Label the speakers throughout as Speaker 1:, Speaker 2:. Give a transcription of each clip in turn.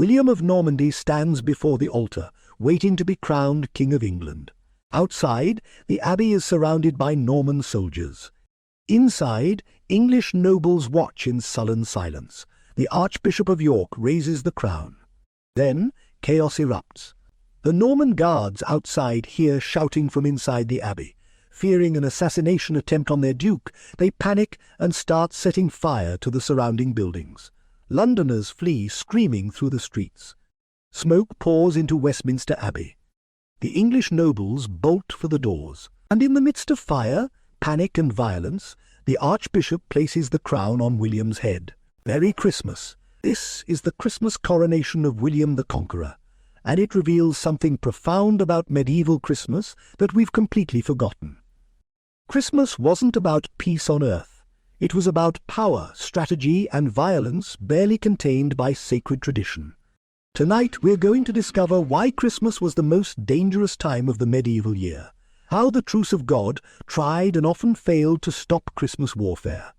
Speaker 1: William of Normandy stands before the altar, waiting to be crowned King of England. Outside, the abbey is surrounded by Norman soldiers. Inside, English nobles watch in sullen silence. The Archbishop of York raises the crown. Then, chaos erupts. The Norman guards outside hear shouting from inside the abbey. Fearing an assassination attempt on their duke, they panic and start setting fire to the surrounding buildings. Londoners flee screaming through the streets. Smoke pours into Westminster Abbey. The English nobles bolt for the doors. And in the midst of fire, panic and violence, the Archbishop places the crown on William's head. Merry Christmas! This is the Christmas coronation of William the Conqueror, and it reveals something profound about medieval Christmas that we've completely forgotten. Christmas wasn't about peace on earth. It was about power, strategy, and violence barely contained by sacred tradition. Tonight we're going to discover why Christmas was the most dangerous time of the medieval year, how the Truce of God tried and often failed to stop Christmas warfare,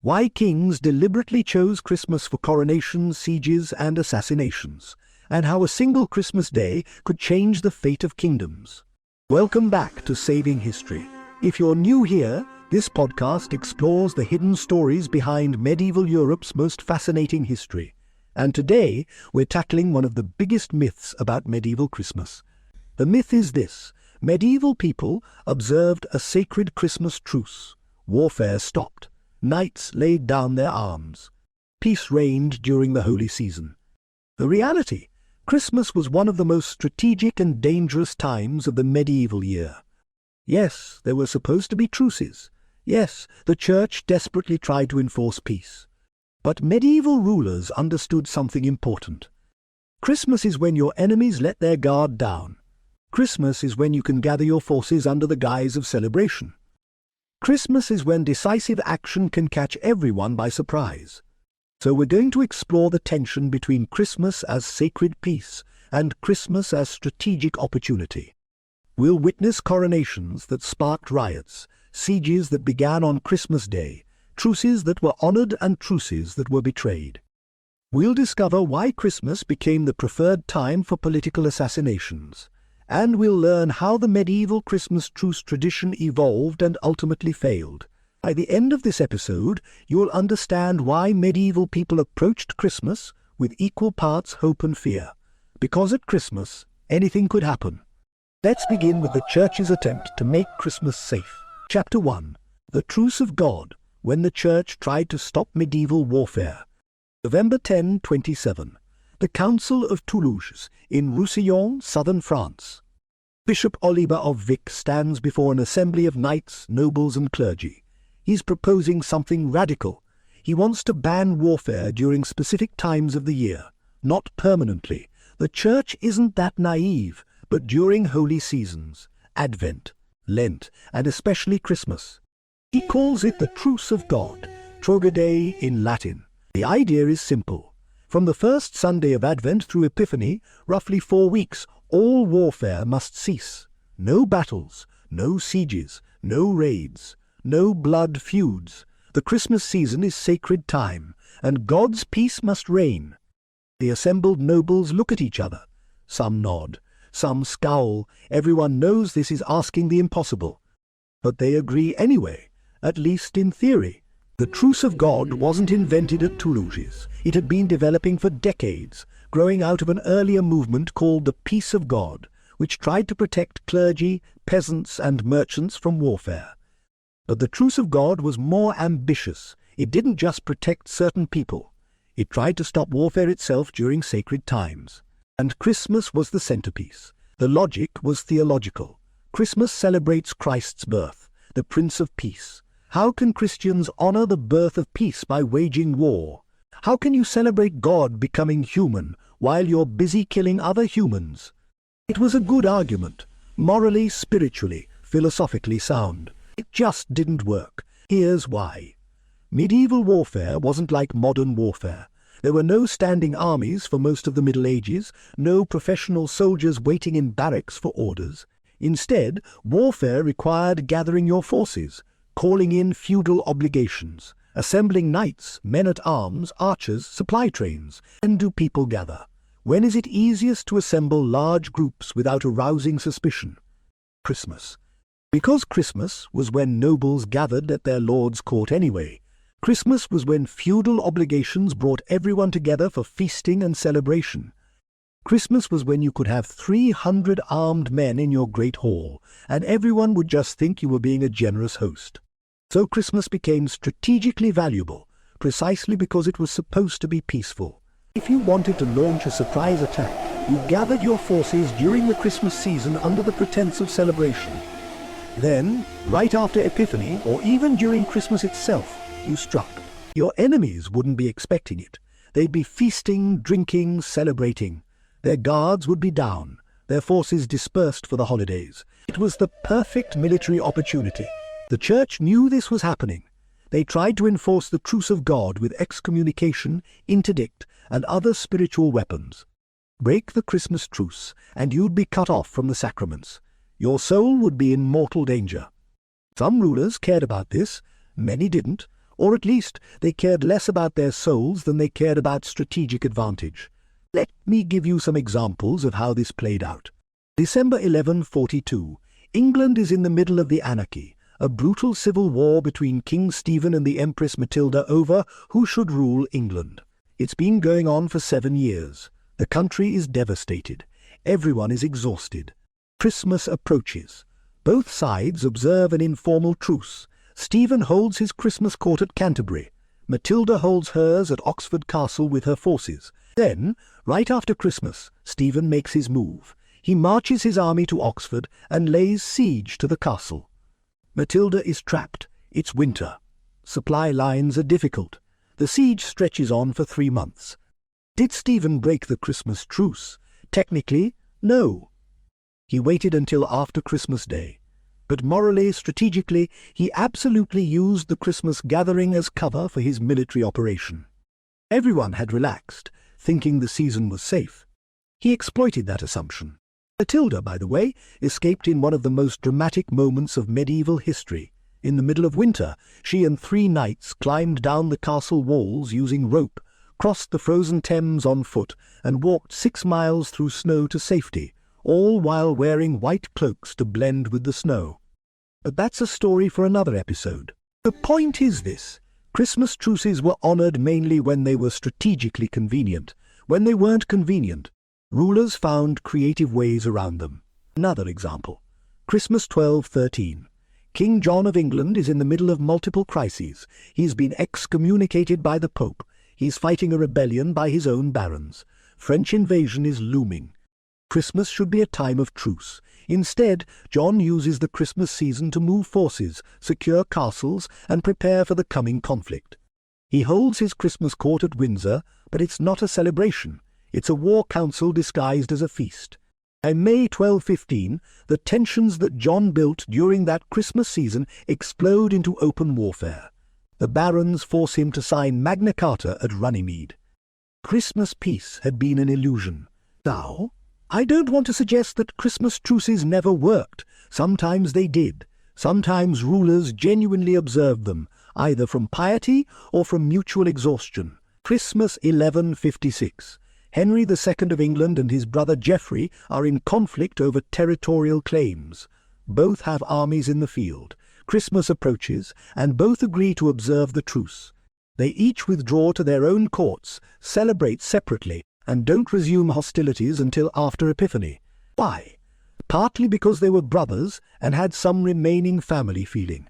Speaker 1: why kings deliberately chose Christmas for coronations, sieges, and assassinations, and how a single Christmas day could change the fate of kingdoms. Welcome back to Saving History. If you're new here, this podcast explores the hidden stories behind medieval Europe's most fascinating history. And today, we're tackling one of the biggest myths about medieval Christmas. The myth is this: medieval people observed a sacred Christmas truce. Warfare stopped. Knights laid down their arms. Peace reigned during the holy season. The reality: Christmas was one of the most strategic and dangerous times of the medieval year. Yes, there were supposed to be truces. Yes, the Church desperately tried to enforce peace. But medieval rulers understood something important. Christmas is when your enemies let their guard down. Christmas is when you can gather your forces under the guise of celebration. Christmas is when decisive action can catch everyone by surprise. So we're going to explore the tension between Christmas as sacred peace and Christmas as strategic opportunity. We'll witness coronations that sparked riots, sieges that began on Christmas Day, truces that were honored and truces that were betrayed. We'll discover why Christmas became the preferred time for political assassinations, and we'll learn how the medieval Christmas truce tradition evolved and ultimately failed. By the end of this episode, you'll understand why medieval people approached Christmas with equal parts hope and fear. Because at Christmas, anything could happen. Let's begin with the Church's attempt to make Christmas safe. Chapter 1. The Truce of God, when the Church tried to stop medieval warfare. November 1027. The Council of Toulouse, in Roussillon, southern France. Bishop Oliver of Vic stands before an assembly of knights, nobles, and clergy. He's proposing something radical. He wants to ban warfare during specific times of the year, not permanently. The Church isn't that naive, but during holy seasons, Advent, Lent, and especially Christmas. He calls it the Truce of God, Trogadae in Latin. The idea is simple. From the first Sunday of Advent through Epiphany, roughly 4 weeks, all warfare must cease. No battles, no sieges, no raids, no blood feuds. The Christmas season is sacred time, and God's peace must reign. The assembled nobles look at each other. Some nod, some scowl. Everyone knows this is asking the impossible. But they agree anyway, at least in theory. The Truce of God wasn't invented at Toulouse. It had been developing for decades, growing out of an earlier movement called the Peace of God, which tried to protect clergy, peasants, and merchants from warfare. But the Truce of God was more ambitious. It didn't just protect certain people. It tried to stop warfare itself during sacred times. And Christmas was the centerpiece. The logic was theological. Christmas celebrates Christ's birth, the Prince of Peace. How can Christians honor the birth of peace by waging war? How can you celebrate God becoming human while you're busy killing other humans? It was a good argument, morally, spiritually, philosophically sound. It just didn't work. Here's why. Medieval warfare wasn't like modern warfare. There were no standing armies for most of the Middle Ages, no professional soldiers waiting in barracks for orders. Instead, warfare required gathering your forces, calling in feudal obligations, assembling knights, men-at-arms, archers, supply trains. When do people gather? When is it easiest to assemble large groups without arousing suspicion? Christmas. Because Christmas was when nobles gathered at their lord's court anyway. Christmas was when feudal obligations brought everyone together for feasting and celebration. Christmas was when you could have 300 armed men in your great hall, and everyone would just think you were being a generous host. So Christmas became strategically valuable, precisely because it was supposed to be peaceful. If you wanted to launch a surprise attack, you gathered your forces during the Christmas season under the pretense of celebration. Then, right after Epiphany, or even during Christmas itself, you struck. Your enemies wouldn't be expecting it. They'd be feasting, drinking, celebrating. Their guards would be down, their forces dispersed for the holidays. It was the perfect military opportunity. The church knew this was happening. They tried to enforce the truce of God with excommunication, interdict, and other spiritual weapons. Break the Christmas truce, and you'd be cut off from the sacraments. Your soul would be in mortal danger. Some rulers cared about this, many didn't, or at least they cared less about their souls than they cared about strategic advantage. Let me give you some examples of how this played out. December 1142. England is in the middle of the anarchy, a brutal civil war between King Stephen and the Empress Matilda over who should rule England. It's been going on for 7 years. The country is devastated. Everyone is exhausted. Christmas approaches. Both sides observe an informal truce. Stephen holds his Christmas court at Canterbury. Matilda holds hers at Oxford Castle with her forces. Then, right after Christmas, Stephen makes his move. He marches his army to Oxford and lays siege to the castle. Matilda is trapped. It's winter. Supply lines are difficult. The siege stretches on for 3 months. Did Stephen break the Christmas truce? Technically, no. He waited until after Christmas Day. But morally, strategically, he absolutely used the Christmas gathering as cover for his military operation. Everyone had relaxed, thinking the season was safe. He exploited that assumption. Matilda, by the way, escaped in one of the most dramatic moments of medieval history. In the middle of winter, she and 3 knights climbed down the castle walls using rope, crossed the frozen Thames on foot, and walked 6 miles through snow to safety, all while wearing white cloaks to blend with the snow. But that's a story for another episode. The point is this: Christmas truces were honored mainly when they were strategically convenient. When they weren't convenient, rulers found creative ways around them. Another example. Christmas 1213. King John of England is in the middle of multiple crises. He's been excommunicated by the Pope. He's fighting a rebellion by his own barons. French invasion is looming. Christmas should be a time of truce. Instead, John uses the Christmas season to move forces, secure castles, and prepare for the coming conflict. He holds his Christmas court at Windsor, but it's not a celebration. It's a war council disguised as a feast. In May 1215, the tensions that John built during that Christmas season explode into open warfare. The barons force him to sign Magna Carta at Runnymede. Christmas peace had been an illusion. Now, I don't want to suggest that Christmas truces never worked. Sometimes they did. Sometimes rulers genuinely observed them, either from piety or from mutual exhaustion. Christmas 1156. Henry II of England and his brother Geoffrey are in conflict over territorial claims. Both have armies in the field. Christmas approaches, and both agree to observe the truce. They each withdraw to their own courts, celebrate separately, and don't resume hostilities until after Epiphany. Why? Partly because they were brothers and had some remaining family feeling.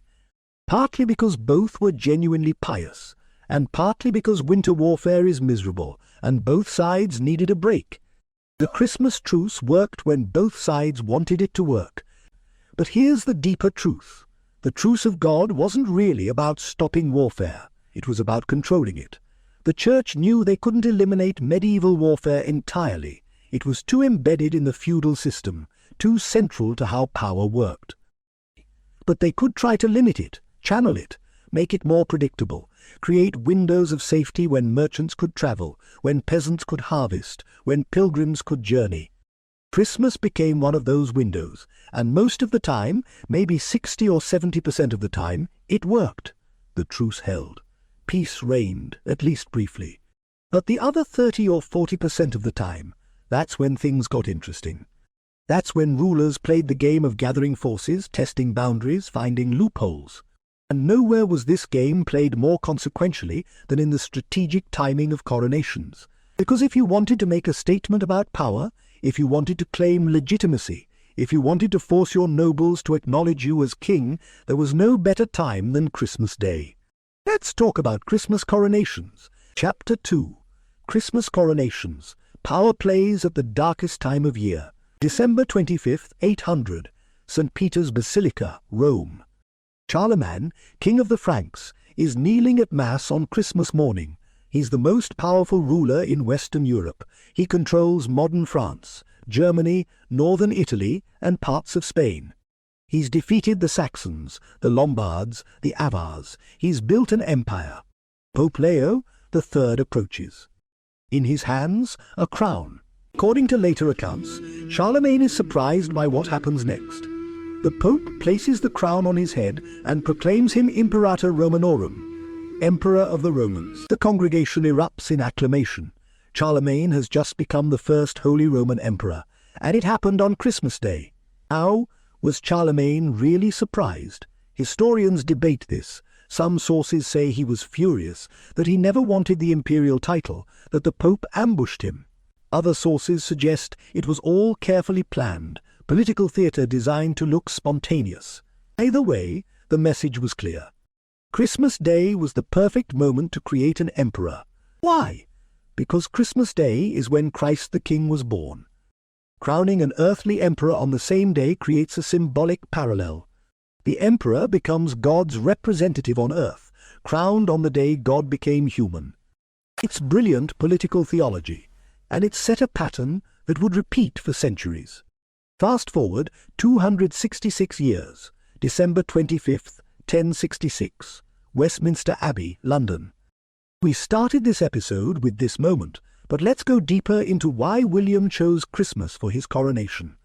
Speaker 1: Partly because both were genuinely pious, and partly because winter warfare is miserable, and both sides needed a break. The Christmas truce worked when both sides wanted it to work. But here's the deeper truth. The truce of God wasn't really about stopping warfare. It was about controlling it. The Church knew they couldn't eliminate medieval warfare entirely. It was too embedded in the feudal system, too central to how power worked. But they could try to limit it, channel it, make it more predictable, create windows of safety when merchants could travel, when peasants could harvest, when pilgrims could journey. Christmas became one of those windows, and most of the time, maybe 60 or 70% of the time, it worked. The truce held. Peace reigned, at least briefly. But the other 30 or 40% of the time, That's when things got interesting. That's when rulers played the game of gathering forces, testing boundaries, finding loopholes. And nowhere was this game played more consequentially than in the strategic timing of coronations. Because if you wanted to make a statement about power, if you wanted to claim legitimacy, if you wanted to force your nobles to acknowledge you as king, there was no better time than Christmas Day. Let's talk about Christmas coronations. Chapter 2. Christmas coronations. Power plays at the darkest time of year. December 25th, 800. St. Peter's Basilica, Rome. Charlemagne, king of the Franks, is kneeling at Mass on Christmas morning. He's the most powerful ruler in Western Europe. He controls modern France, Germany, northern Italy, and parts of Spain. He's defeated the Saxons, the Lombards, the Avars. He's built an empire. Pope Leo III approaches. In his hands, a crown. According to later accounts, Charlemagne is surprised by what happens next. The Pope places the crown on his head and proclaims him Imperator Romanorum, Emperor of the Romans. The congregation erupts in acclamation. Charlemagne has just become the first Holy Roman Emperor, and it happened on Christmas Day. How was Charlemagne really surprised? Historians debate this. Some sources say he was furious, that he never wanted the imperial title, that the Pope ambushed him. Other sources suggest it was all carefully planned, political theatre designed to look spontaneous. Either way, the message was clear. Christmas Day was the perfect moment to create an emperor. Why? Because Christmas Day is when Christ the King was born. Crowning an earthly emperor on the same day creates a symbolic parallel. The emperor becomes God's representative on earth, crowned on the day God became human. It's brilliant political theology, and it set a pattern that would repeat for centuries. Fast forward 266 years, December 25th, 1066, Westminster Abbey, London. We started this episode with this moment, but let's go deeper into why William chose Christmas for his coronation.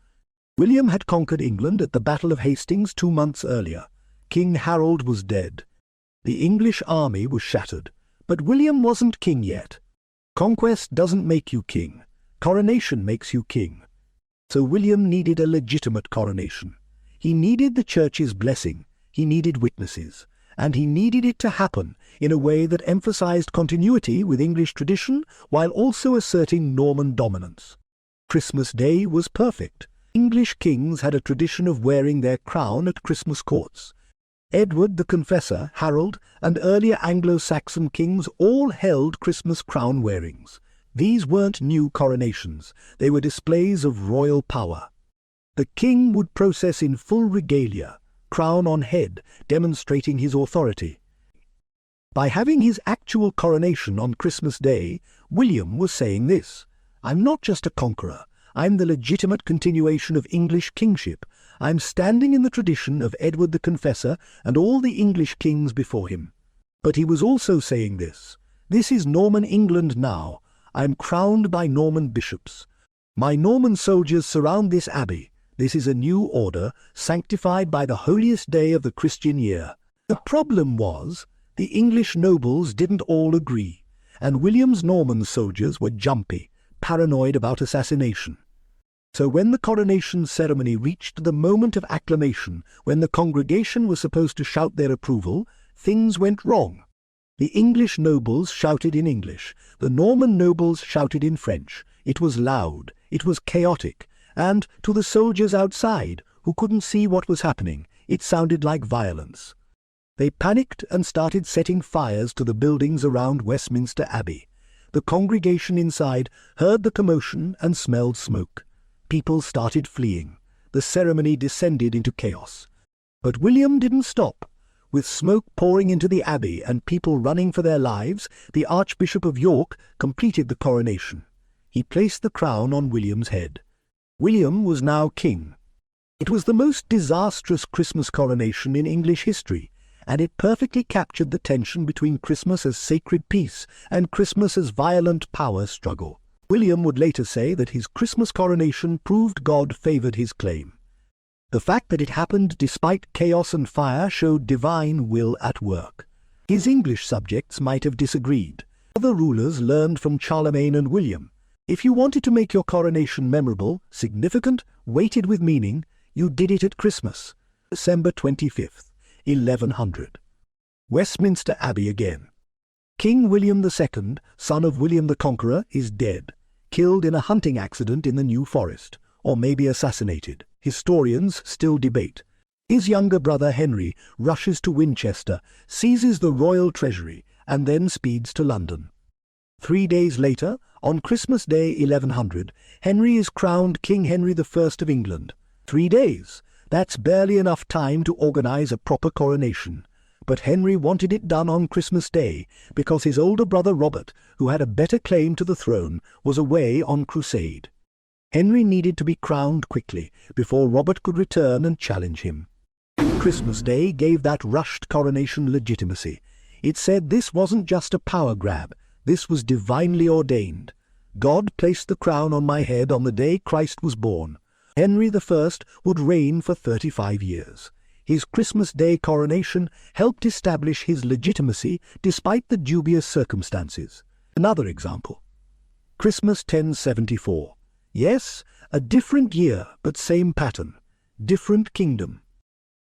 Speaker 1: William had conquered England at the Battle of Hastings 2 months earlier. King Harold was dead. The English army was shattered, but William wasn't king yet. Conquest doesn't make you king. Coronation makes you king. So William needed a legitimate coronation. He needed the church's blessing, he needed witnesses, and he needed it to happen in a way that emphasized continuity with English tradition while also asserting Norman dominance. Christmas Day was perfect. English kings had a tradition of wearing their crown at Christmas courts. Edward the Confessor, Harold, and earlier Anglo-Saxon kings all held Christmas crown wearings. These weren't new coronations, they were displays of royal power. The king would process in full regalia, crown on head, demonstrating his authority. By having his actual coronation on Christmas Day, William was saying this: I'm not just a conqueror, I'm the legitimate continuation of English kingship. I'm standing in the tradition of Edward the Confessor and all the English kings before him. But he was also saying this: this is Norman England now. I'm crowned by Norman bishops. My Norman soldiers surround this abbey. This is a new order, sanctified by the holiest day of the Christian year. The problem was, the English nobles didn't all agree, and William's Norman soldiers were jumpy, paranoid about assassination. So when the coronation ceremony reached the moment of acclamation, when the congregation was supposed to shout their approval, things went wrong. The English nobles shouted in English, the Norman nobles shouted in French. It was loud, it was chaotic, and to the soldiers outside, who couldn't see what was happening, it sounded like violence. They panicked and started setting fires to the buildings around Westminster Abbey. The congregation inside heard the commotion and smelled smoke. People started fleeing. The ceremony descended into chaos. But William didn't stop. With smoke pouring into the abbey and people running for their lives, the Archbishop of York completed the coronation. He placed the crown on William's head. William was now king. It was the most disastrous Christmas coronation in English history, and it perfectly captured the tension between Christmas as sacred peace and Christmas as violent power struggle. William would later say that his Christmas coronation proved God favored his claim. The fact that it happened despite chaos and fire showed divine will at work. His English subjects might have disagreed. Other rulers learned from Charlemagne and William. If you wanted to make your coronation memorable, significant, weighted with meaning, you did it at Christmas, December 25th, 1100. Westminster Abbey again. King William II, son of William the Conqueror, is dead, killed in a hunting accident in the New Forest, or maybe assassinated. Historians still debate. His younger brother Henry rushes to Winchester, seizes the royal treasury, and then speeds to London. 3 days later, on Christmas Day 1100, Henry is crowned King Henry I of England. 3 days. That's barely enough time to organize a proper coronation. But Henry wanted it done on Christmas Day because his older brother Robert, who had a better claim to the throne, was away on crusade. Henry needed to be crowned quickly before Robert could return and challenge him. Christmas Day gave that rushed coronation legitimacy. It said this wasn't just a power grab, this was divinely ordained. God placed the crown on my head on the day Christ was born. Henry I would reign for 35 years. His Christmas Day coronation helped establish his legitimacy despite the dubious circumstances. Another example. Christmas 1074. Yes, a different year, but same pattern. Different kingdom.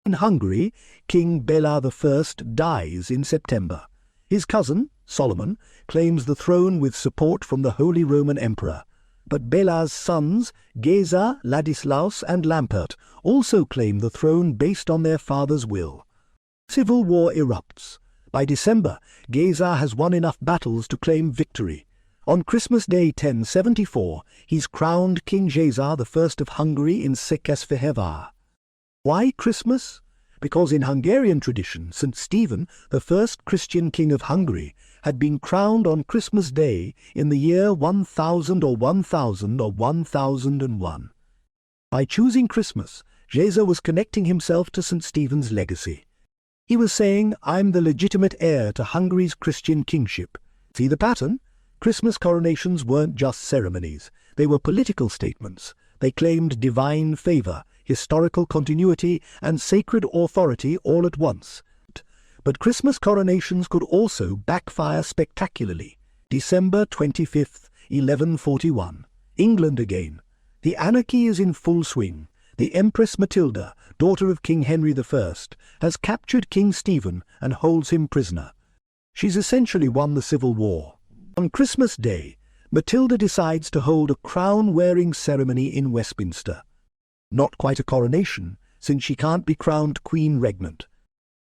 Speaker 1: In Hungary, King Bela I dies in September. His cousin, Solomon, claims the throne with support from the Holy Roman Emperor. But Bela's sons, Geza, Ladislaus, and Lampert, also claim the throne based on their father's will. Civil war erupts. By December, Geza has won enough battles to claim victory. On Christmas Day 1074, he's crowned King Geza I of Hungary in Székesfehérvár. Why Christmas? Because in Hungarian tradition, St. Stephen, the first Christian king of Hungary, had been crowned on Christmas Day in the year 1000 or 1001. By choosing Christmas, Geza was connecting himself to St. Stephen's legacy. He was saying, I'm the legitimate heir to Hungary's Christian kingship. See the pattern? Christmas coronations weren't just ceremonies. They were political statements. They claimed divine favor, historical continuity, and sacred authority all at once. But Christmas coronations could also backfire spectacularly. December 25th, 1141. England again. The anarchy is in full swing. The Empress Matilda, daughter of King Henry I, has captured King Stephen and holds him prisoner. She's essentially won the civil war. On Christmas Day, Matilda decides to hold a crown-wearing ceremony in Westminster. Not quite a coronation, since she can't be crowned Queen Regnant.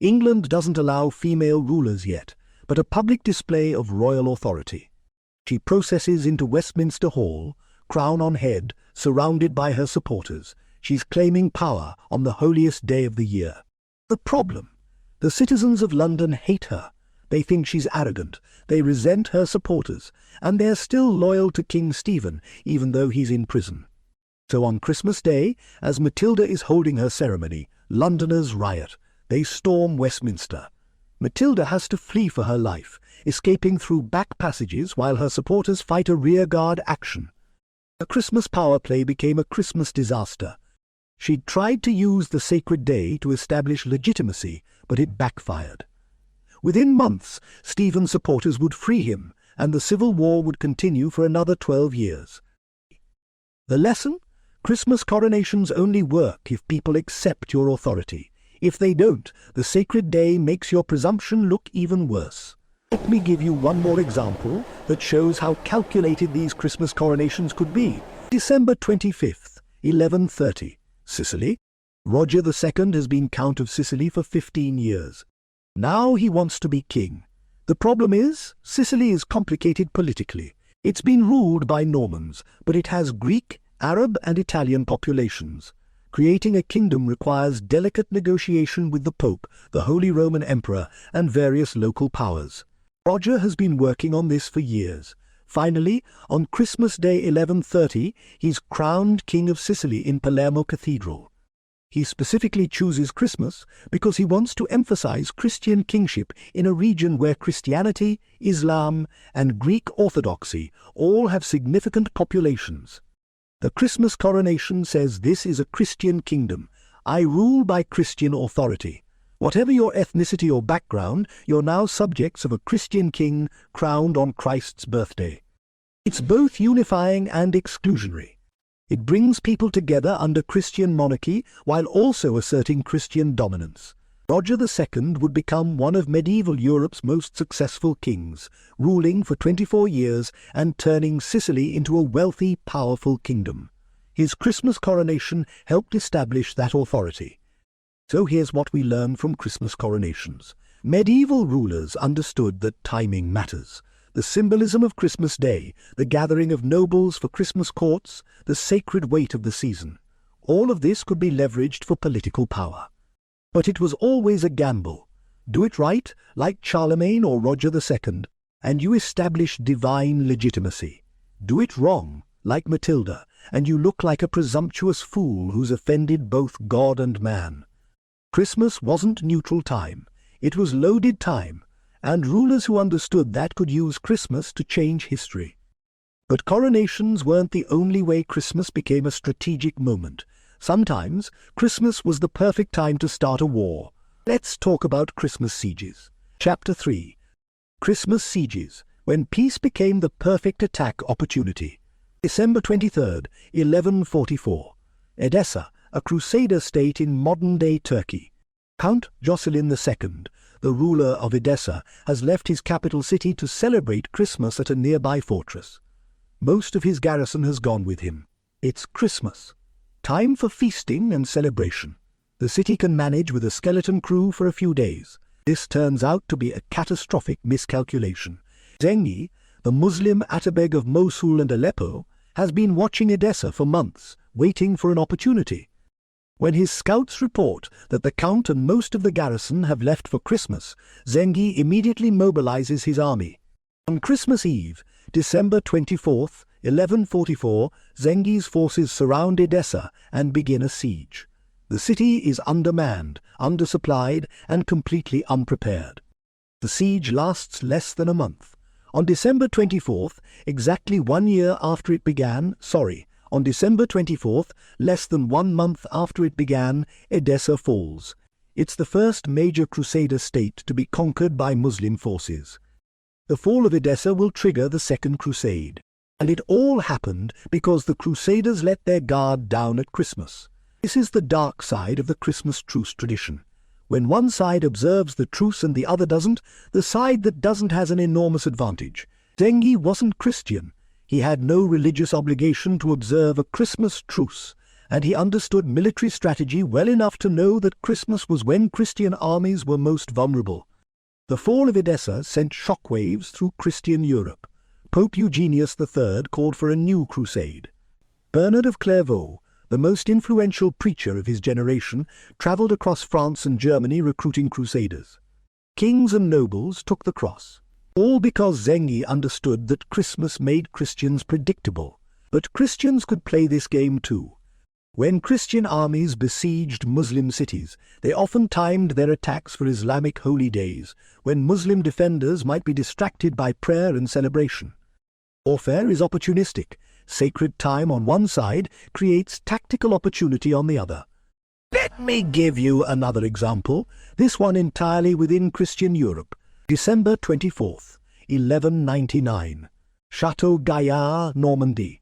Speaker 1: England doesn't allow female rulers yet, but a public display of royal authority. She processes into Westminster Hall, crown on head, surrounded by her supporters. She's claiming power on the holiest day of the year. The problem? The citizens of London hate her. They think she's arrogant, they resent her supporters, and they're still loyal to King Stephen, even though he's in prison. So on Christmas Day, as Matilda is holding her ceremony, Londoners riot. They storm Westminster. Matilda has to flee for her life, escaping through back passages while her supporters fight a rearguard action. The Christmas power play became a Christmas disaster. She'd tried to use the sacred day to establish legitimacy, but it backfired. Within months, Stephen's supporters would free him, and the civil war would continue for another 12 years. The lesson? Christmas coronations only work if people accept your authority. If they don't, the sacred day makes your presumption look even worse. Let me give you one more example that shows how calculated these Christmas coronations could be. December 25th, 1130. Sicily. Roger II has been Count of Sicily for 15 years. Now he wants to be king. The problem is, Sicily is complicated politically. It's been ruled by Normans, but it has Greek, Arab and Italian populations. Creating a kingdom requires delicate negotiation with the Pope, the Holy Roman Emperor, and various local powers. Roger has been working on this for years. Finally, on Christmas Day 1130, he's crowned King of Sicily in Palermo Cathedral. He specifically chooses Christmas because he wants to emphasize Christian kingship in a region where Christianity, Islam, and Greek Orthodoxy all have significant populations. The Christmas coronation says this is a Christian kingdom. I rule by Christian authority. Whatever your ethnicity or background, you're now subjects of a Christian king crowned on Christ's birthday. It's both unifying and exclusionary. It brings people together under Christian monarchy while also asserting Christian dominance. Roger II would become one of medieval Europe's most successful kings, ruling for 24 years and turning Sicily into a wealthy, powerful kingdom. His Christmas coronation helped establish that authority. So here's what we learn from Christmas coronations. Medieval rulers understood that timing matters. The symbolism of Christmas Day, the gathering of nobles for Christmas courts, the sacred weight of the season. All of this could be leveraged for political power. But it was always a gamble. Do it right, like Charlemagne or Roger II, and you establish divine legitimacy. Do it wrong, like Matilda, and you look like a presumptuous fool who's offended both God and man. Christmas wasn't neutral time. It was loaded time, and rulers who understood that could use Christmas to change history. But coronations weren't the only way Christmas became a strategic moment. Sometimes, Christmas was the perfect time to start a war. Let's talk about Christmas sieges. Chapter 3. Christmas sieges, when peace became the perfect attack opportunity. December 23rd, 1144. Edessa, a crusader state in modern-day Turkey. Count Jocelyn II, the ruler of Edessa, has left his capital city to celebrate Christmas at a nearby fortress. Most of his garrison has gone with him. It's Christmas. Time for feasting and celebration. The city can manage with a skeleton crew for a few days. This turns out to be a catastrophic miscalculation. Zengi, the Muslim Atabeg of Mosul and Aleppo, has been watching Edessa for months, waiting for an opportunity. When his scouts report that the Count and most of the garrison have left for Christmas, Zengi immediately mobilizes his army. On Christmas Eve, December 24th, 1144, Zengi's forces surround Edessa and begin a siege. The city is undermanned, undersupplied, and completely unprepared. The siege lasts less than a month. On December 24th, exactly 1 year after it began, on December 24th, less than 1 month after it began, Edessa falls. It's the first major Crusader state to be conquered by Muslim forces. The fall of Edessa will trigger the Second Crusade. And it all happened because the Crusaders let their guard down at Christmas. This is the dark side of the Christmas truce tradition. When one side observes the truce and the other doesn't, the side that doesn't has an enormous advantage. Zengi wasn't Christian. He had no religious obligation to observe a Christmas truce, and he understood military strategy well enough to know that Christmas was when Christian armies were most vulnerable. The fall of Edessa sent shockwaves through Christian Europe. Pope Eugenius III called for a new crusade. Bernard of Clairvaux, the most influential preacher of his generation, travelled across France and Germany recruiting crusaders. Kings and nobles took the cross. All because Zengi understood that Christmas made Christians predictable. But Christians could play this game too. When Christian armies besieged Muslim cities, they often timed their attacks for Islamic holy days, when Muslim defenders might be distracted by prayer and celebration. Warfare is opportunistic. Sacred time on one side creates tactical opportunity on the other. Let me give you another example, this one entirely within Christian Europe. December 24th, 1199. Chateau Gaillard, Normandy.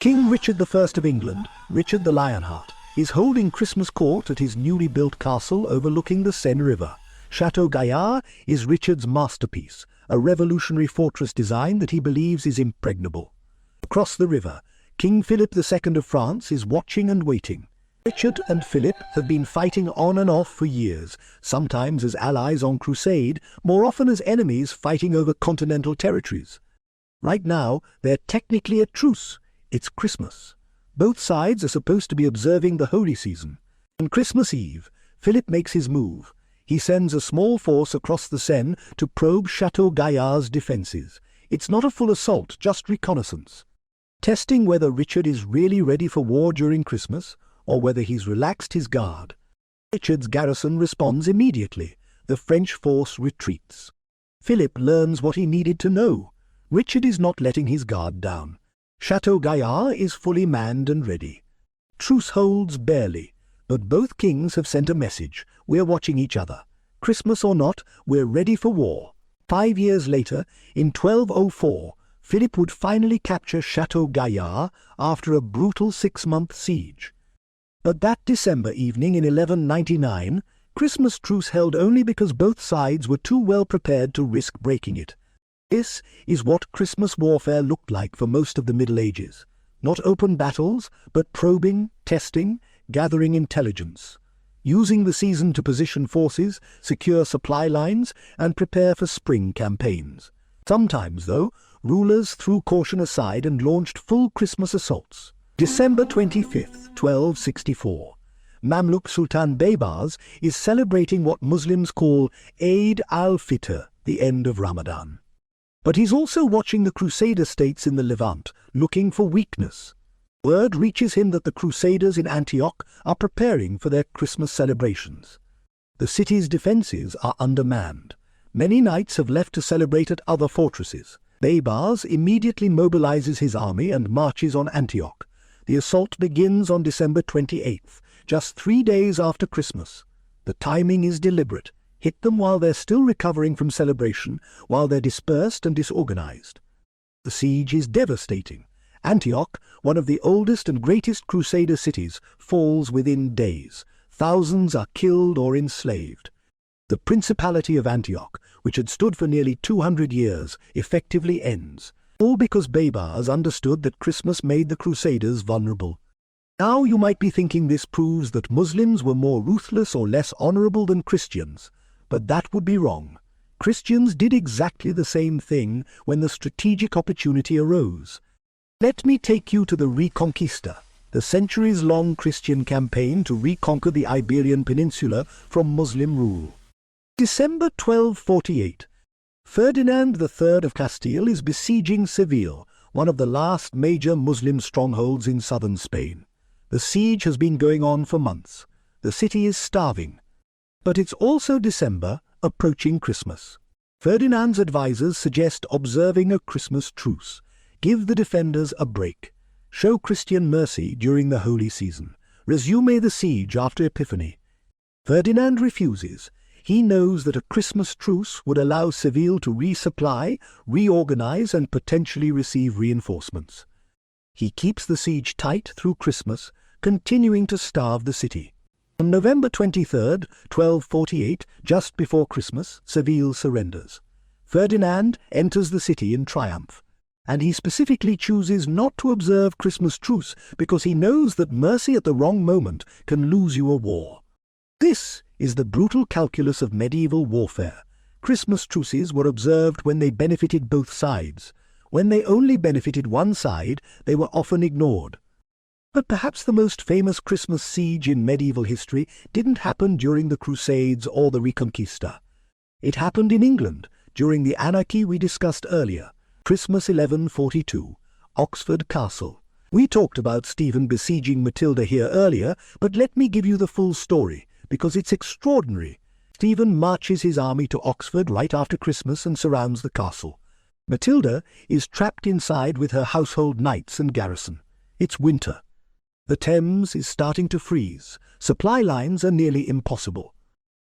Speaker 1: King Richard I of England, Richard the Lionheart, is holding Christmas court at his newly built castle overlooking the Seine River. Chateau Gaillard is Richard's masterpiece, a revolutionary fortress design that he believes is impregnable. Across the river, King Philip II of France is watching and waiting. Richard and Philip have been fighting on and off for years, sometimes as allies on crusade, more often as enemies fighting over continental territories. Right now, they're technically at truce. It's Christmas. Both sides are supposed to be observing the holy season. On Christmas Eve, Philip makes his move. He sends a small force across the Seine to probe Chateau Gaillard's defences. It's not a full assault, just reconnaissance. Testing whether Richard is really ready for war during Christmas, or whether he's relaxed his guard. Richard's garrison responds immediately. The French force retreats. Philip learns what he needed to know. Richard is not letting his guard down. Chateau Gaillard is fully manned and ready. Truce holds barely, but both kings have sent a message. We're watching each other. Christmas or not, we're ready for war. 5 years later, in 1204, Philip would finally capture Château Gaillard after a brutal 6-month siege. But that December evening in 1199, Christmas truce held only because both sides were too well prepared to risk breaking it. This is what Christmas warfare looked like for most of the Middle Ages. Not open battles, but probing, testing, gathering intelligence. Using the season to position forces, secure supply lines, and prepare for spring campaigns. Sometimes, though, rulers threw caution aside and launched full Christmas assaults. December 25th, 1264. Mamluk Sultan Baybars is celebrating what Muslims call Eid al-Fitr, the end of Ramadan. But he's also watching the Crusader states in the Levant, looking for weakness. Word reaches him that the Crusaders in Antioch are preparing for their Christmas celebrations. The city's defences are undermanned. Many knights have left to celebrate at other fortresses. Baybars immediately mobilizes his army and marches on Antioch. The assault begins on December 28th, just 3 days after Christmas. The timing is deliberate. Hit them while they're still recovering from celebration, while they're dispersed and disorganized. The siege is devastating. Antioch, one of the oldest and greatest Crusader cities, falls within days. Thousands are killed or enslaved. The Principality of Antioch, which had stood for nearly 200 years, effectively ends, all because Baybars understood that Christmas made the Crusaders vulnerable. Now you might be thinking this proves that Muslims were more ruthless or less honorable than Christians, but that would be wrong. Christians did exactly the same thing when the strategic opportunity arose. Let me take you to the Reconquista, the centuries-long Christian campaign to reconquer the Iberian Peninsula from Muslim rule. December 1248. Ferdinand III of Castile is besieging Seville, one of the last major Muslim strongholds in southern Spain. The siege has been going on for months. The city is starving. But it's also December, approaching Christmas. Ferdinand's advisors suggest observing a Christmas truce. Give the defenders a break. Show Christian mercy during the holy season. Resume the siege after Epiphany. Ferdinand refuses. He knows that a Christmas truce would allow Seville to resupply, reorganize, and potentially receive reinforcements. He keeps the siege tight through Christmas, continuing to starve the city. On November 23rd, 1248, just before Christmas, Seville surrenders. Ferdinand enters the city in triumph. And he specifically chooses not to observe Christmas truce because he knows that mercy at the wrong moment can lose you a war. This is the brutal calculus of medieval warfare. Christmas truces were observed when they benefited both sides. When they only benefited one side, they were often ignored. But perhaps the most famous Christmas siege in medieval history didn't happen during the Crusades or the Reconquista. It happened in England during the anarchy we discussed earlier. Christmas 1142, Oxford Castle. We talked about Stephen besieging Matilda here earlier, but let me give you the full story, because it's extraordinary. Stephen marches his army to Oxford right after Christmas and surrounds the castle. Matilda is trapped inside with her household knights and garrison. It's winter. The Thames is starting to freeze. Supply lines are nearly impossible.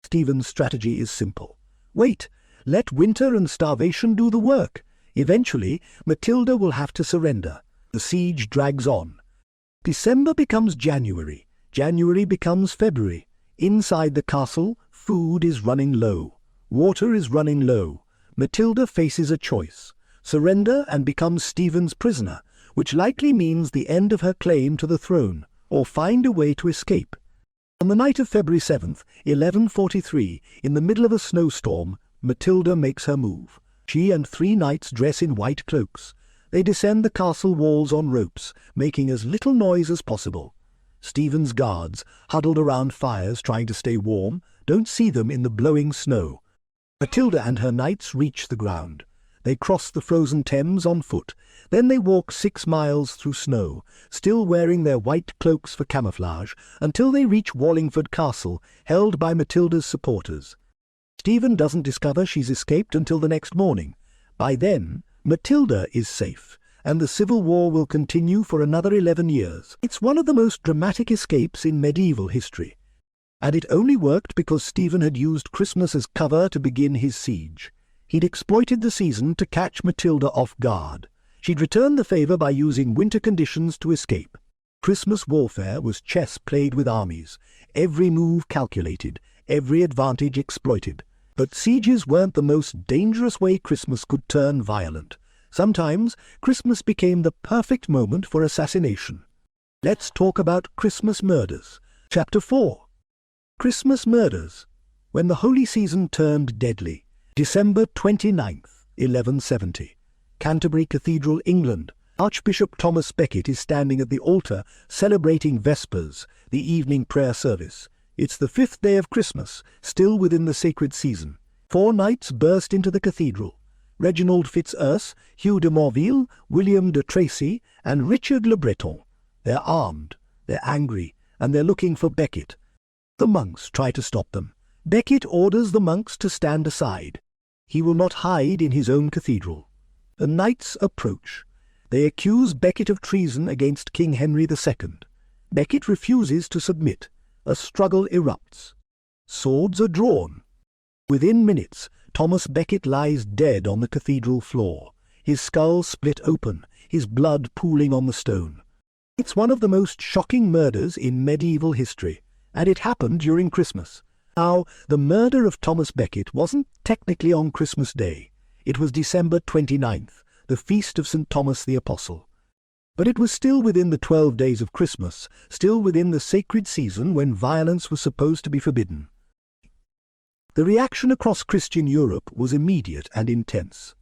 Speaker 1: Stephen's strategy is simple. Wait, let winter and starvation do the work. Eventually, Matilda will have to surrender. The siege drags on. December becomes January. January becomes February. Inside the castle, food is running low. Water is running low. Matilda faces a choice. Surrender and become Stephen's prisoner, which likely means the end of her claim to the throne, or find a way to escape. On the night of February 7th, 1143, in the middle of a snowstorm, Matilda makes her move. She and 3 knights dress in white cloaks. They descend the castle walls on ropes, making as little noise as possible. Stephen's guards, huddled around fires trying to stay warm, don't see them in the blowing snow. Matilda and her knights reach the ground. They cross the frozen Thames on foot. Then they walk 6 miles through snow, still wearing their white cloaks for camouflage, until they reach Wallingford Castle, held by Matilda's supporters. Stephen doesn't discover she's escaped until the next morning. By then, Matilda is safe, and the civil war will continue for another 11 years. It's one of the most dramatic escapes in medieval history. And it only worked because Stephen had used Christmas as cover to begin his siege. He'd exploited the season to catch Matilda off guard. She'd returned the favor by using winter conditions to escape. Christmas warfare was chess played with armies, every move calculated, every advantage exploited. But sieges weren't the most dangerous way Christmas could turn violent. Sometimes Christmas became the perfect moment for assassination. Let's talk about Christmas murders. Chapter 4. Christmas murders. When the holy season turned deadly. December 29th, 1170. Canterbury Cathedral, England. Archbishop Thomas Becket is standing at the altar celebrating Vespers, the evening prayer service. It's the 5th day of Christmas, still within the sacred season. 4 knights burst into the cathedral. Reginald Fitzurse, Hugh de Morville, William de Tracy, and Richard le Breton. They're armed, they're angry, and they're looking for Becket. The monks try to stop them. Becket orders the monks to stand aside. He will not hide in his own cathedral. The knights approach. They accuse Becket of treason against King Henry II. Becket refuses to submit. A struggle erupts. Swords are drawn. Within minutes, Thomas Becket lies dead on the cathedral floor, his skull split open, his blood pooling on the stone. It's one of the most shocking murders in medieval history, and it happened during Christmas. Now, the murder of Thomas Becket wasn't technically on Christmas Day. It was December 29th, the feast of St. Thomas the Apostle. But it was still within the 12 days of Christmas, still within the sacred season when violence was supposed to be forbidden. The reaction across Christian Europe was immediate and intense.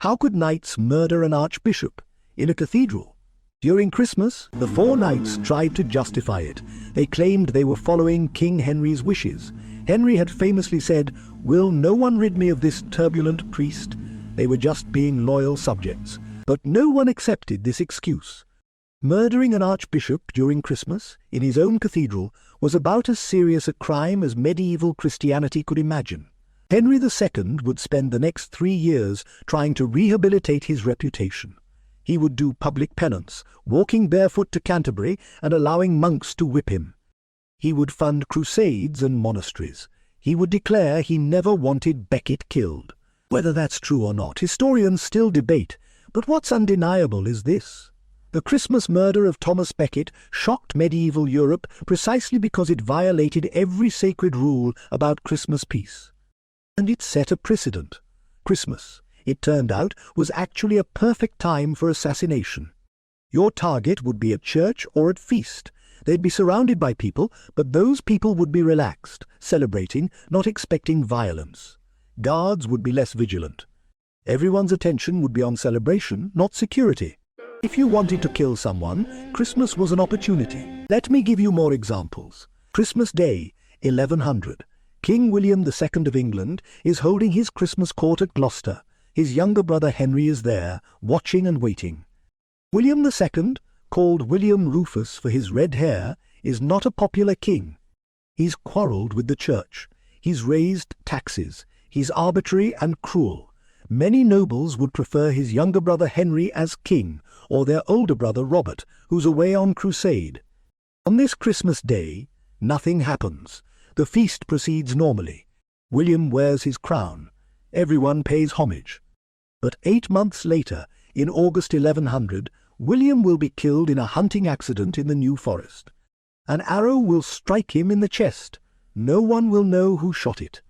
Speaker 1: How could knights murder an archbishop in a cathedral? During Christmas, the 4 knights tried to justify it. They claimed they were following King Henry's wishes. Henry had famously said, "Will no one rid me of this turbulent priest?" They were just being loyal subjects. But no one accepted this excuse. Murdering an archbishop during Christmas, in his own cathedral, was about as serious a crime as medieval Christianity could imagine. Henry II would spend the next 3 years trying to rehabilitate his reputation. He would do public penance, walking barefoot to Canterbury and allowing monks to whip him. He would fund crusades and monasteries. He would declare he never wanted Becket killed. Whether that's true or not, historians still debate, but what's undeniable is this. The Christmas murder of Thomas Becket shocked medieval Europe precisely because it violated every sacred rule about Christmas peace. And it set a precedent. Christmas, it turned out, was actually a perfect time for assassination. Your target would be at church or at feast. They'd be surrounded by people, but those people would be relaxed, celebrating, not expecting violence. Guards would be less vigilant. Everyone's attention would be on celebration, not security. If you wanted to kill someone, Christmas was an opportunity. Let me give you more examples. Christmas Day, 1100. King William II of England is holding his Christmas court at Gloucester. His younger brother Henry is there, watching and waiting. William II, called William Rufus for his red hair, is not a popular king. He's quarrelled with the church. He's raised taxes. He's arbitrary and cruel. Many nobles would prefer his younger brother Henry as king, or their older brother Robert, who's away on crusade. On this Christmas Day, nothing happens. The feast proceeds normally. William wears his crown. Everyone pays homage. But 8 months later, in August 1100, William will be killed in a hunting accident in the New Forest. An arrow will strike him in the chest. No one will know who shot it.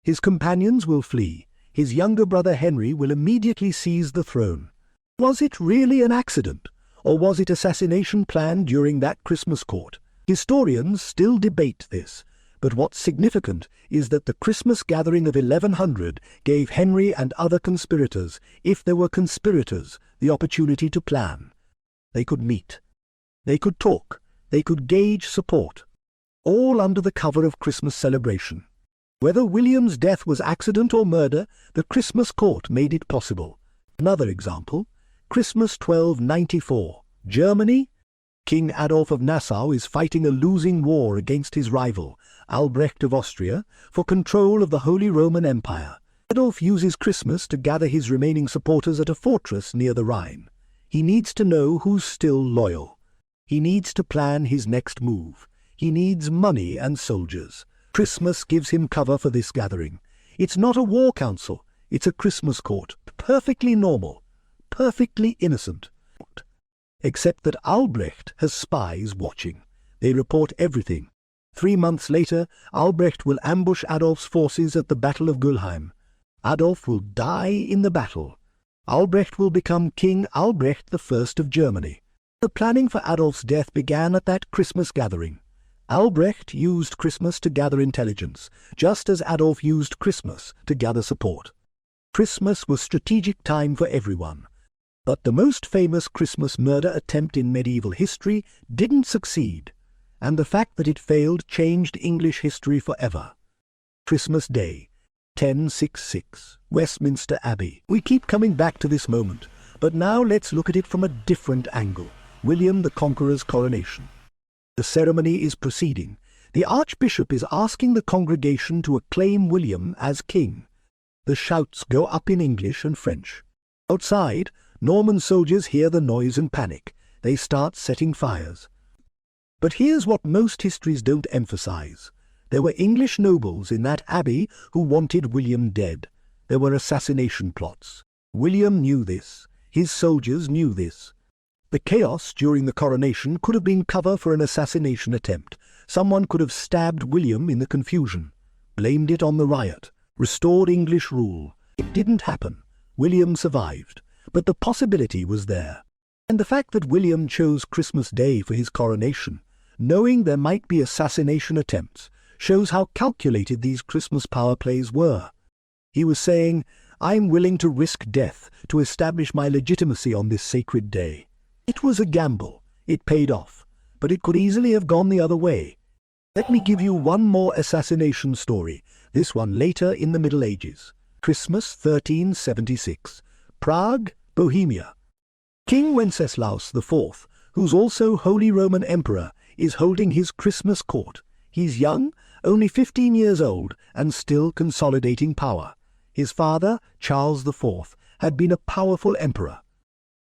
Speaker 1: His companions will flee. His younger brother Henry will immediately seize the throne. Was it really an accident, or was it assassination planned during that Christmas court? Historians still debate this. But what's significant is that the Christmas gathering of 1100 gave Henry and other conspirators, if there were conspirators, the opportunity to plan. They could meet. They could talk. They could gauge support. All under the cover of Christmas celebration. Whether William's death was accident or murder, the Christmas court made it possible. Another example, Christmas 1294, Germany. King Adolf of Nassau is fighting a losing war against his rival, Albrecht of Austria, for control of the Holy Roman Empire. Adolf uses Christmas to gather his remaining supporters at a fortress near the Rhine. He needs to know who's still loyal. He needs to plan his next move. He needs money and soldiers. Christmas gives him cover for this gathering. It's not a war council. It's a Christmas court. Perfectly normal. perfectly innocent. Except that Albrecht has spies watching. They report everything. 3 months later, Albrecht will ambush Adolf's forces at the Battle of Gulheim. Adolf will die in the battle. Albrecht will become King Albrecht I of Germany. The planning for Adolf's death began at that Christmas gathering. Albrecht used Christmas to gather intelligence, just as Adolf used Christmas to gather support. Christmas was strategic time for everyone. But the most famous Christmas murder attempt in medieval history didn't succeed, and the fact that it failed changed English history forever. Christmas Day, 1066, Westminster Abbey. We keep coming back to this moment, but now let's look at it from a different angle. William the Conqueror's coronation. The ceremony is proceeding. The Archbishop is asking the congregation to acclaim William as king. The shouts go up in English and French. Outside, Norman soldiers hear the noise and panic. They start setting fires. But here's what most histories don't emphasize. There were English nobles in that abbey who wanted William dead. There were assassination plots. William knew this. His soldiers knew this. The chaos during the coronation could have been cover for an assassination attempt. Someone could have stabbed William in the confusion, blamed it on the riot, restored English rule. It didn't happen. William survived, but the possibility was there. And the fact that William chose Christmas Day for his coronation, knowing there might be assassination attempts, shows how calculated these Christmas power plays were. He was saying, "I'm willing to risk death to establish my legitimacy on this sacred day." It was a gamble. It paid off, but it could easily have gone the other way. Let me give you one more assassination story, this one later in the Middle Ages. Christmas 1376, Prague, Bohemia. King Wenceslaus IV, who's also Holy Roman Emperor, is holding his Christmas court. He's young, only 15 years old, and still consolidating power. His father, Charles IV, had been a powerful emperor.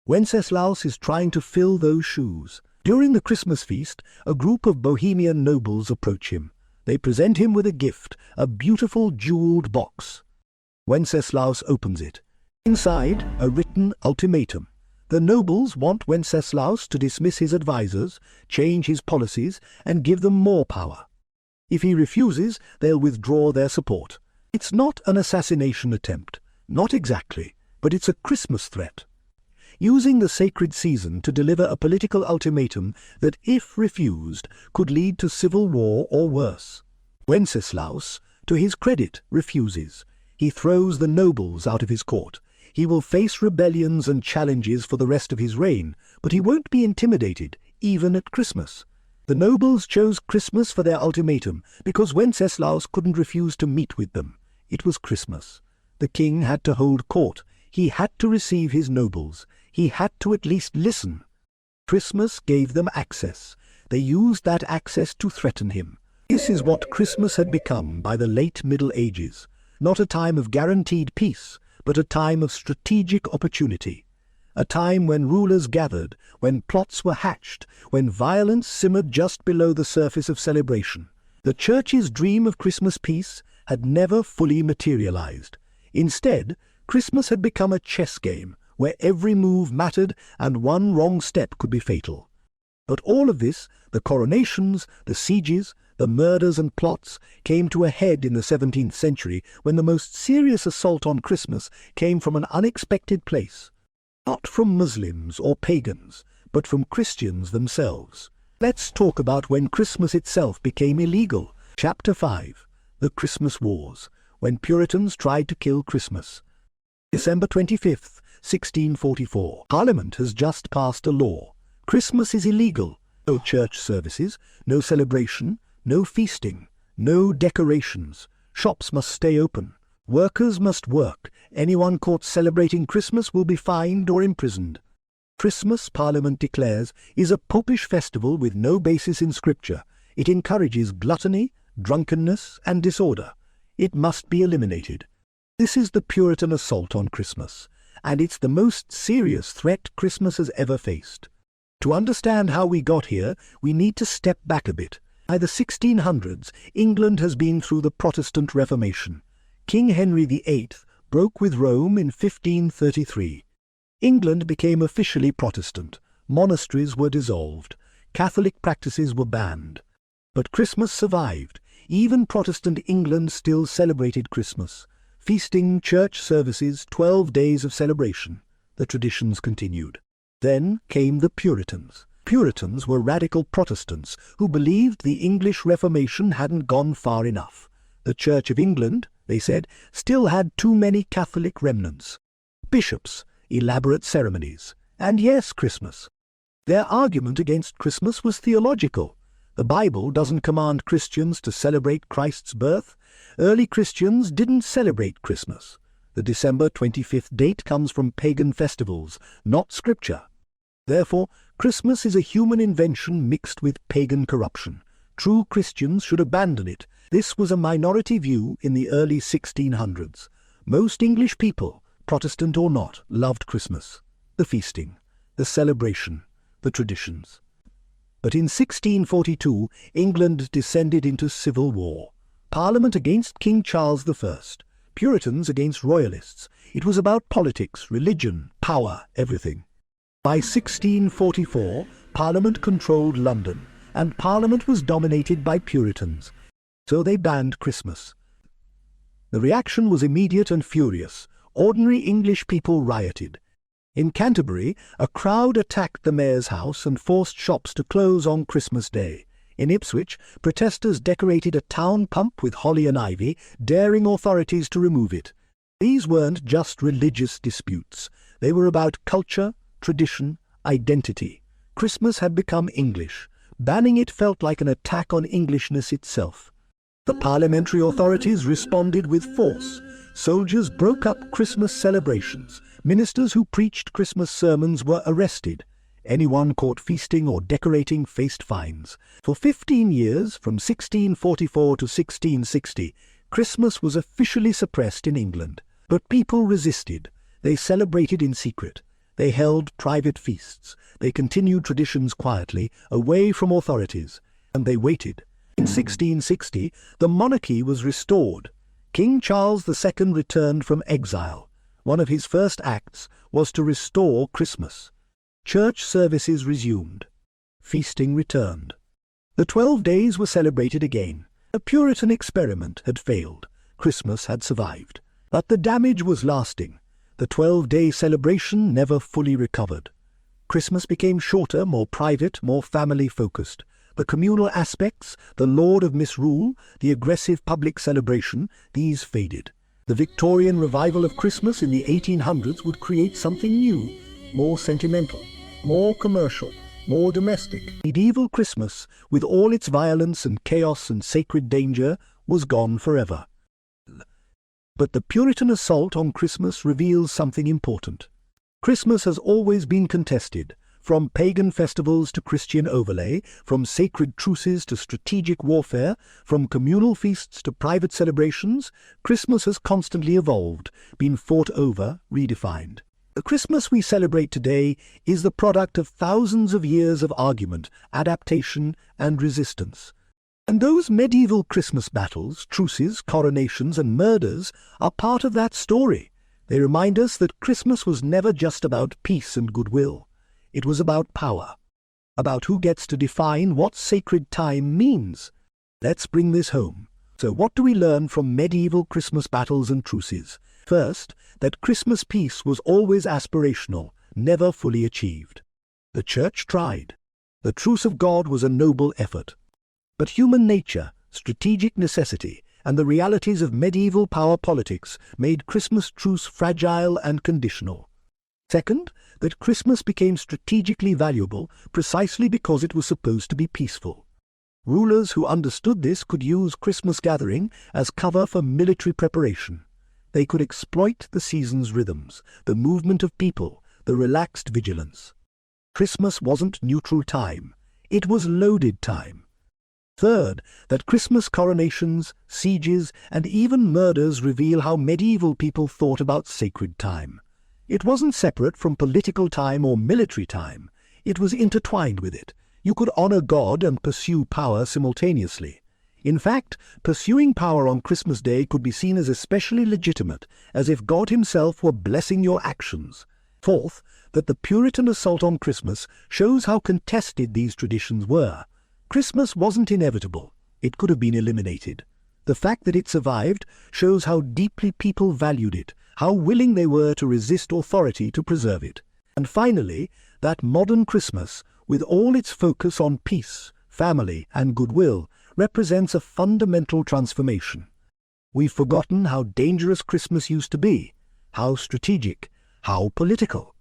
Speaker 1: Wenceslaus is trying to fill those shoes. During the Christmas feast, a group of Bohemian nobles approach him. They present him with a gift, a beautiful jeweled box. Wenceslaus opens it. Inside, a written ultimatum. The nobles want Wenceslaus to dismiss his advisors, change his policies, and give them more power. If he refuses, they'll withdraw their support. It's not an assassination attempt. Not exactly, but it's a Christmas threat. Using the sacred season to deliver a political ultimatum that, if refused, could lead to civil war or worse. Wenceslaus, to his credit, refuses. He throws the nobles out of his court. He will face rebellions and challenges for the rest of his reign, but he won't be intimidated, even at Christmas. The nobles chose Christmas for their ultimatum because Wenceslaus couldn't refuse to meet with them. It was Christmas. The king had to hold court. He had to receive his nobles. He had to at least listen. Christmas gave them access. They used that access to threaten him. This is what Christmas had become by the late Middle Ages. Not a time of guaranteed peace, but a time of strategic opportunity. A time when rulers gathered, when plots were hatched, when violence simmered just below the surface of celebration. The Church's dream of Christmas peace had never fully materialized. Instead, Christmas had become a chess game, where every move mattered and one wrong step could be fatal. But all of this, the coronations, the sieges, the murders and plots, came to a head in the 17th century when the most serious assault on Christmas came from an unexpected place. Not from Muslims or pagans, but from Christians themselves. Let's talk about when Christmas itself became illegal. Chapter 5. The Christmas Wars, when Puritans tried to kill Christmas. December 25th, 1644. Parliament has just passed a law. Christmas is illegal. No church services, no celebration, no feasting, no decorations. Shops must stay open. Workers must work. Anyone caught celebrating Christmas will be fined or imprisoned. Christmas, Parliament declares, is a popish festival with no basis in Scripture. It encourages gluttony, drunkenness, and disorder. It must be eliminated. This is the Puritan assault on Christmas, and it's the most serious threat Christmas has ever faced. To understand how we got here, we need to step back a bit. By the 1600s, England has been through the Protestant Reformation. King Henry VIII broke with Rome in 1533. England became officially Protestant. Monasteries were dissolved. Catholic practices were banned. But Christmas survived. Even Protestant England still celebrated Christmas. Feasting, church services, 12 days of celebration. The traditions continued. Then came the Puritans. Puritans were radical Protestants who believed the English Reformation hadn't gone far enough. The Church of England, they said, still had too many Catholic remnants. Bishops, elaborate ceremonies, and yes, Christmas. Their argument against Christmas was theological. The Bible doesn't command Christians to celebrate Christ's birth. Early Christians didn't celebrate Christmas. The December 25th date comes from pagan festivals, not scripture. Therefore, Christmas is a human invention mixed with pagan corruption. True Christians should abandon it. This was a minority view in the early 1600s. Most English people, Protestant or not, loved Christmas. The feasting, the celebration, the traditions. But in 1642, England descended into civil war. Parliament against King Charles I, Puritans against Royalists. It was about politics, religion, power, everything. By 1644, Parliament controlled London, and Parliament was dominated by Puritans. So they banned Christmas. The reaction was immediate and furious. Ordinary English people rioted. In Canterbury, a crowd attacked the mayor's house and forced shops to close on Christmas Day. In Ipswich, protesters decorated a town pump with holly and ivy, daring authorities to remove it. These weren't just religious disputes. They were about culture, tradition, identity. Christmas had become English. Banning it felt like an attack on Englishness itself. The parliamentary authorities responded with force. Soldiers broke up Christmas celebrations. Ministers who preached Christmas sermons were arrested. Anyone caught feasting or decorating faced fines. For 15 years, from 1644 to 1660, Christmas was officially suppressed in England. But people resisted. They celebrated in secret. They held private feasts. They continued traditions quietly, away from authorities. And they waited. In 1660, the monarchy was restored. King Charles II returned from exile. One of his first acts was to restore Christmas. Church services resumed. Feasting returned. The 12 days were celebrated again. A Puritan experiment had failed. Christmas had survived. But the damage was lasting. The 12-day celebration never fully recovered. Christmas became shorter, more private, more family-focused. The communal aspects, the lord of misrule, the aggressive public celebration, these faded. The Victorian revival of Christmas in the 1800s would create something new, more sentimental, more commercial, more domestic. Medieval Christmas, with all its violence and chaos and sacred danger, was gone forever. But the Puritan assault on Christmas reveals something important. Christmas has always been contested, from pagan festivals to Christian overlay, from sacred truces to strategic warfare, from communal feasts to private celebrations. Christmas has constantly evolved, been fought over, redefined. The Christmas we celebrate today is the product of thousands of years of argument, adaptation, and resistance. And those medieval Christmas battles, truces, coronations, and murders are part of that story. They remind us that Christmas was never just about peace and goodwill. It was about power, about who gets to define what sacred time means. Let's bring this home. So what do we learn from medieval Christmas battles and truces? First, that Christmas peace was always aspirational, never fully achieved. The Church tried. The truce of God was a noble effort. But human nature, strategic necessity, and the realities of medieval power politics made Christmas truce fragile and conditional. Second, that Christmas became strategically valuable precisely because it was supposed to be peaceful. Rulers who understood this could use Christmas gathering as cover for military preparation. They could exploit the season's rhythms, the movement of people, the relaxed vigilance. Christmas wasn't neutral time. It was loaded time. Third, that Christmas coronations, sieges, and even murders reveal how medieval people thought about sacred time. It wasn't separate from political time or military time. It was intertwined with it. You could honor God and pursue power simultaneously. In fact, pursuing power on Christmas Day could be seen as especially legitimate, as if God himself were blessing your actions. Fourth, that the Puritan assault on Christmas shows how contested these traditions were. Christmas wasn't inevitable. It could have been eliminated. The fact that it survived shows how deeply people valued it, how willing they were to resist authority to preserve it. And finally, that modern Christmas, with all its focus on peace, family, and goodwill, represents a fundamental transformation. We've forgotten how dangerous Christmas used to be, how strategic, how political.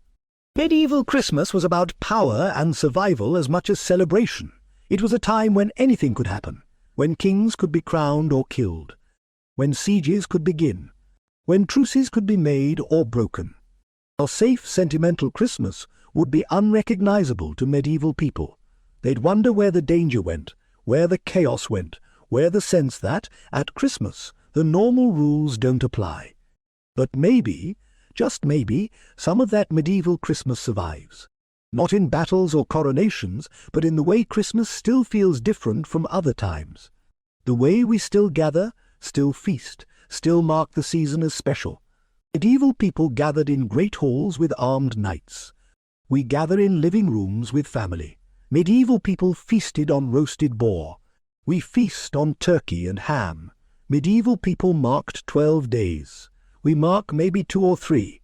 Speaker 1: Medieval Christmas was about power and survival as much as celebration. It was a time when anything could happen, when kings could be crowned or killed, when sieges could begin, when truces could be made or broken. Our safe, sentimental Christmas would be unrecognizable to medieval people. They'd wonder where the danger went, where the chaos went, where the sense that, at Christmas, the normal rules don't apply. But maybe, just maybe, some of that medieval Christmas survives. Not in battles or coronations, but in the way Christmas still feels different from other times. The way we still gather, still feast, still mark the season as special. Medieval people gathered in great halls with armed knights. We gather in living rooms with family. Medieval people feasted on roasted boar. We feast on turkey and ham. Medieval people marked 12 days. We mark maybe 2 or 3.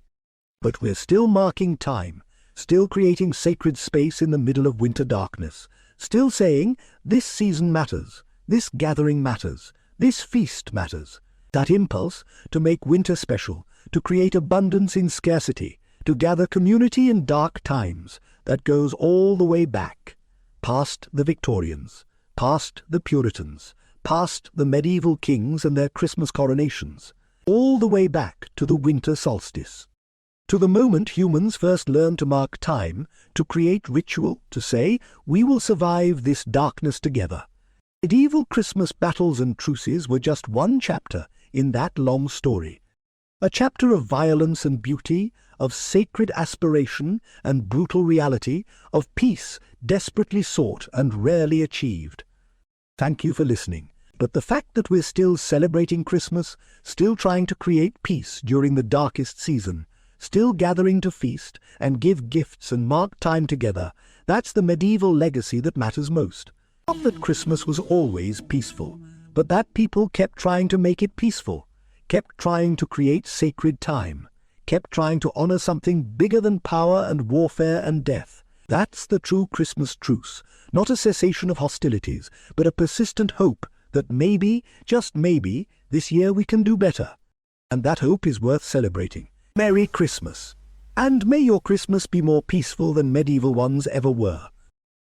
Speaker 1: But we're still marking time, still creating sacred space in the middle of winter darkness, still saying, this season matters, this gathering matters, this feast matters. That impulse to make winter special, to create abundance in scarcity, to gather community in dark times, that goes all the way back, past the Victorians, past the Puritans, past the medieval kings and their Christmas coronations, all the way back to the winter solstice. To the moment humans first learned to mark time, to create ritual, to say, we will survive this darkness together. Medieval Christmas battles and truces were just one chapter in that long story. A chapter of violence and beauty, of sacred aspiration and brutal reality, of peace desperately sought and rarely achieved. Thank you for listening. But the fact that we're still celebrating Christmas, still trying to create peace during the darkest season, still gathering to feast and give gifts and mark time together, that's the medieval legacy that matters most. Not that Christmas was always peaceful, but that people kept trying to make it peaceful, kept trying to create sacred time, kept trying to honor something bigger than power and warfare and death. That's the true Christmas truce, not a cessation of hostilities, but a persistent hope that maybe, just maybe, this year we can do better. And that hope is worth celebrating. Merry Christmas. And may your Christmas be more peaceful than medieval ones ever were.